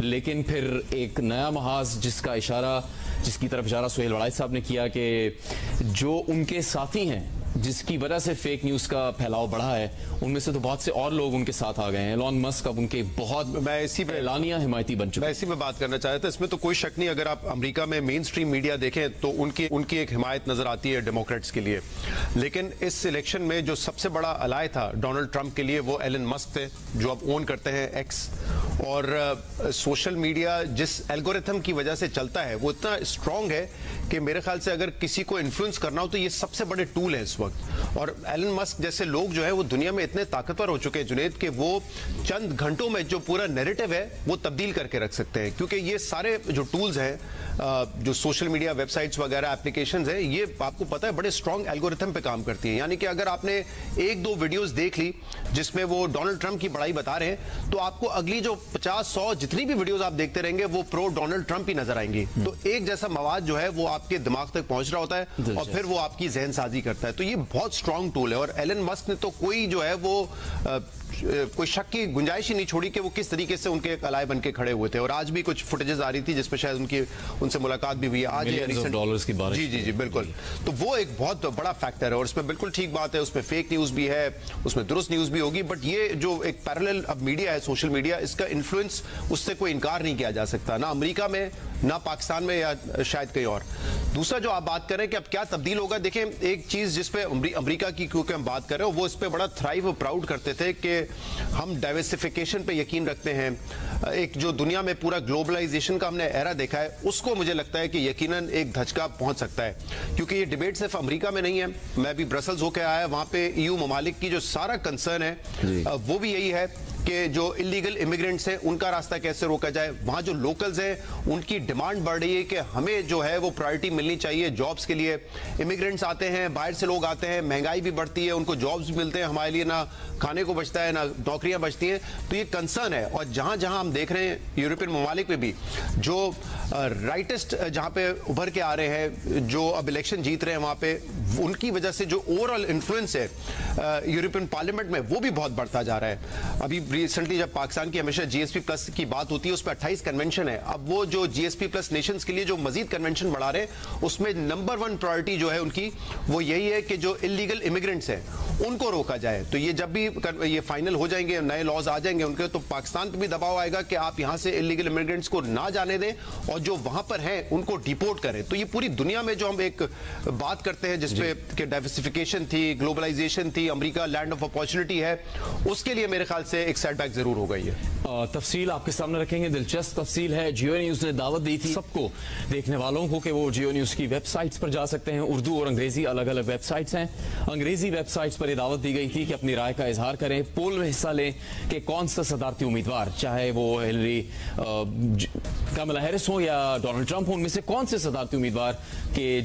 लेकिन फिर एक नया महाज जिसकी तरफ इशारा सुहेल वड़ाइच साहब ने किया कि जो उनके साथी हैं जिसकी वजह से फेक न्यूज का फैलाव बढ़ा है, उनमें से तो बहुत से और लोग उनके साथ आ गए हैं। एलन मस्क अब उनके बहुत एलानिया हिमायती बन चुके हैं। मैं इसी में बात करना चाहता था। इसमें तो कोई शक नहीं, अगर आप अमेरिका में मेन स्ट्रीम मीडिया देखें तो उनकी एक हिमायत नजर आती है डेमोक्रेट्स के लिए। लेकिन इस इलेक्शन में जो सबसे बड़ा अलाय था डोनाल्ड ट्रंप के लिए वो एलन मस्क थे, जो अब ओन करते हैं एक्स। और सोशल मीडिया जिस एल्गोरिथम की वजह से चलता है वो इतना स्ट्रांग है कि मेरे ख्याल से अगर किसी को इन्फ्लुएंस करना हो तो ये सबसे बड़े टूल है इस वक्त। और एलन मस्क जैसे लोग जो है वो दुनिया में इतने ताकतवर हो चुके हैं जुनेद, कि वो चंद घंटों में जो पूरा नैरेटिव है वो तब्दील करके रख सकते हैं। क्योंकि ये सारे जो टूल्स हैं, जो सोशल मीडिया वेबसाइट्स वगैरह एप्लीकेशंस हैं, ये आपको पता है बड़े स्ट्रांग एल्गोरिथम पे काम करती हैं। यानी कि अगर आपने एक दो वीडियोस देख ली जिसमें वो डोनाल्ड ट्रंप की बड़ाई बता रहे हैं, तो आपको अगली जो 50-100 जितनी भी वीडियोस आप देखते रहेंगे वो प्रो डोनाल्ड ट्रंप ही नजर आएंगी। तो एक जैसा मवाद जो है वो आपके दिमाग तक पहुंच रहा होता है और फिर वो आपकी जहन साजी करता है। तो ये बहुत स्ट्रांग टूल है। और एलन मस्क ने तो कोई जो है वो कोई शक की गुंजाइश ही नहीं छोड़ी कि वो किस तरीके से उनके अलाय बन के खड़े हुए थे। और आज भी कुछ फुटेजेस आ रही थी जिसमें शायद उनसे मुलाकात भी हुई है आज। डॉलर्स की बारिश। जी जी जी बिल्कुल। तो वो एक बहुत बड़ा फैक्टर है और उसमें बिल्कुल ठीक बात है, उसमें फेक न्यूज भी है, उसमें दुरुस्त न्यूज भी होगी। बट ये जो एक पैरेलल अब मीडिया है, सोशल मीडिया, इसका इन्फ्लुएंस उससे कोई इनकार नहीं किया जा सकता, ना अमेरिका में, ना पाकिस्तान में, या शायद कहीं और। दूसरा जो आप बात करें कि अब क्या तब्दील होगा, देखें एक चीज जिसपे अमेरिका की क्योंकि हम बात कर रहे हैं, वो इस पे बड़ा थ्राइव प्राउड करते थे कि हम डाइवर्सिफिकेशन पे यकीन रखते हैं। एक जो दुनिया में पूरा ग्लोबलाइजेशन का हमने एरा देखा है, उसको मुझे लगता है कि यकीनन एक धचका पहुंच सकता है। क्योंकि ये डिबेट सिर्फ अमेरिका में नहीं है, मैं भी ब्रसल्स होकर आया, वहां पे ईयू ममालिक की जो सारा कंसर्न है वो भी यही है कि जो इलीगल इमिग्रेंट्स हैं उनका रास्ता कैसे रोका जाए। वहां जो लोकल्स हैं उनकी डिमांड बढ़ रही है कि हमें जो है वो प्रायोरिटी मिलनी चाहिए जॉब्स के लिए। इमिग्रेंट्स आते हैं, बाहर से लोग आते हैं, महंगाई भी बढ़ती है, उनको जॉब्स भी मिलते हैं, हमारे लिए ना खाने को बचता है, ना नौकरियां बचती हैं। तो ये कंसर्न है। और जहां जहां हम देख रहे हैं यूरोपियन ममालिक में भी जो राइटिस्ट जहां पे उभर के आ रहे हैं, जो अब इलेक्शन जीत रहे हैं, वहां पे उनकी वजह से जो ओवरऑल इन्फ्लुएंस है यूरोपियन पार्लियामेंट में वो भी बहुत बढ़ता जा रहा है। अभी रिसेंटली जब पाकिस्तान की हमेशा जीएसपी प्लस की बात होती है, उस पर 28 कन्वेंशन है। अब वो जो जीएसपी प्लस नेशंस के लिए जो मजीद कन्वेंशन बढ़ा रहे हैं, उसमें नंबर 1 प्रायोरिटी जो है उनकी वो यही है कि जो इलीगल इमिग्रेंट्स हैं उनको रोका जाए। तो ये जब भी ये फाइनल हो जाएंगे, नए लॉज आ जाएंगे उनके, तो पाकिस्तान पर भी दबाव आएगा कि आप यहां से इलीगल इमिग्रेंट्स को ना जाने दें और जो वहां पर हैं उनको डिपोर्ट करें। तो ये पूरी दुनिया में जो हम एक बात करते हैं जिसपे कि डाइवर्सिफिकेशन थी, ग्लोबलाइजेशन थी, अमेरिका लैंड ऑफ अपॉर्चुनिटी है, उसके लिए मेरे ख्याल से एक सेटबैक जरूर हो गई है। तफसील आपके सामने रखेंगे, दिलचस्प तफसील है। जियो न्यूज ने दावत दी थी सबको, देखने वालों को, कि वो जियो न्यूज की वेबसाइट्स पर जा सकते हैं। उर्दू और अंग्रेजी अलग अलग वेबसाइट्स हैं। अंग्रेजी वेबसाइट्स पर यह दावत दी गई थी कि अपनी राय का इजहार करें, पोल में हिस्सा लें कि कौन सा सदारती उम्मीदवार, चाहे वो कमला हैरिस हो या डोनाल्ड ट्रंप हो, उनमें से कौन से सदारती उम्मीदवार के